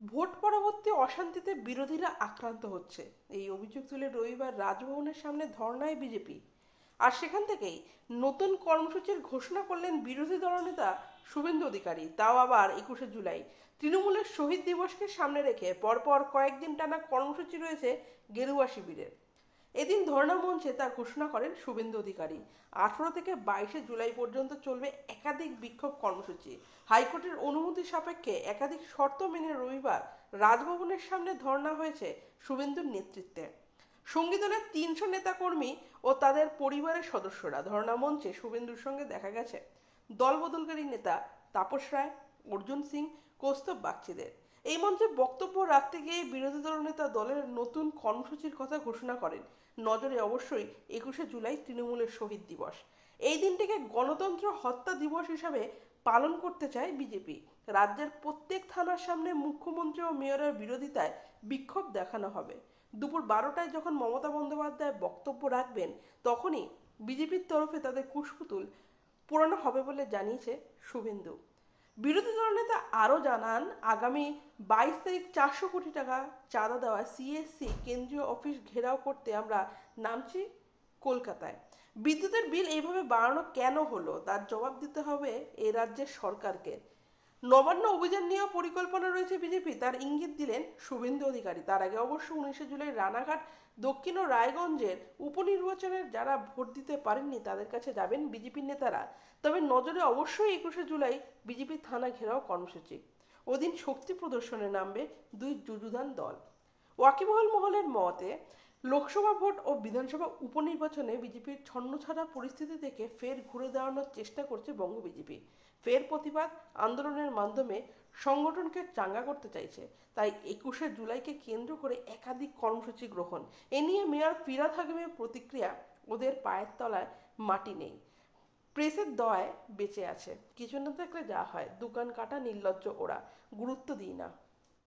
Vote পরবর্তী অশান্তিতে বিরোধীরা আক্রান্ত হচ্ছে, এই অভিযোগ তুলে রবিবার রাজভবনের সামনে ধর্নায় বিজেপি। আর সেখান থেকেই নতুন কর্মসূচির ঘোষণা করলেন বিরোধী দলনেতা শুভেন্দু অধিকারী, তাও আবার 21শে জুলাই। তৃণমূলের শহীদ দিবসকে সামনে রেখে পরপর কয়েকদিন টানা কর্মসূচি রয়েছে গেরুয়া শিবিরের। এদিন ধর্ণা মঞ্চে তা ঘোষণা করেন শুভেন্দু অধিকারী। 18 থেকে 22শে জুলাই পর্যন্ত চলবে একাধিক বিক্ষোভ কর্মসূচি। হাইকোর্টের অনুমতি সাপেক্ষে একাধিক শর্ত মেনে রবিবার রাজভবনের সামনে ধর্ণা হয়েছে শুভেন্দুর নেতৃত্বে। সঙ্গী দলের 300 নেতাকর্মী ও তাদের পরিবারের সদস্যরা। ধর্ণা মঞ্চে শুভেন্দুর সঙ্গে দেখা গেছে দলবদলকারী নেতা তাপস রায়, অর্জুন সিং, কৌস্তব বাগচিদের। এই মঞ্চে বক্তব্য রাখতে গিয়ে বিরোধী দলনেতা দলের নতুন কর্মসূচির কথা ঘোষণা করেন। নজরে অবশ্যই 21শে জুলাই তৃণমূলের শহীদ দিবস। এই দিনটিকে গণতন্ত্র হত্যা দিবস হিসাবে পালন করতে চায় বিজেপি। রাজ্যের প্রত্যেক থানার সামনে মুখ্যমন্ত্রী ও মেয়রের বিরোধিতায় বিক্ষোভ দেখানো হবে। দুপুর 12টায় যখন মমতা বন্দ্যোপাধ্যায় বক্তব্য রাখবেন, তখনই বিজেপির তরফে তাদের কুশপুতুল পোড়ানো হবে বলে জানিয়েছে শুভেন্দু। বিরোধী দলনেতা আরও জানান, আগামী 22 তারিখ 400 কোটি টাকা চাঁদা দেওয়া সিএসসি কেন্দ্রীয় অফিস ঘেরাও করতে আমরা নামছি কলকাতায়। বিদ্যুতের বিল এইভাবে বাড়ানো কেন হলো তার জবাব দিতে হবে এই রাজ্যের সরকারকে। নবান্ন অভিযান নিয়েও পরিকল্পনা রয়েছে বিজেপি, তার ইঙ্গিত দিলেন শুভেন্দু অধিকারী। তার আগে অবশ্য 19শে জুলাই রানাঘাট দক্ষিণ ও রায়গঞ্জের উপনির্বাচনের যারা ভোট দিতে পারেননি তাদের কাছে যাবেন বিজেপির নেতারা। তবে নজরে অবশ্যই 21শে জুলাই বিজেপির থানা ঘেরাও কর্মসূচি। ওদিন শক্তি প্রদর্শনে নামবে দুই যুযুধান দল। ওয়াকিবহাল মহলের মতে, লোকসভা ভোট ও বিধানসভা উপনির্বাচনে বিজেপির ছন্নছাড়া পরিস্থিতি থেকে ফের ঘুরে দাঁড়ানোর চেষ্টা করছে বঙ্গ বিজেপি। ফের প্রতিবাদ আন্দোলনের মাধ্যমে সংগঠনকে চাঙ্গা করতে চাইছে। তাই 21শে জুলাইকে কেন্দ্র করে একাধিক কর্মসূচি গ্রহণ। এ নিয়ে মেয়র ফিরহাদ হাকিমের প্রতিক্রিয়া, ওদের পায়ের তলায় মাটি নেই, প্রেসের দয়ায় বেঁচে আছে, কিছু না থাকলে যা হয়, দোকান কাটা নির্লজ্জ ওরা, গুরুত্ব দিই না।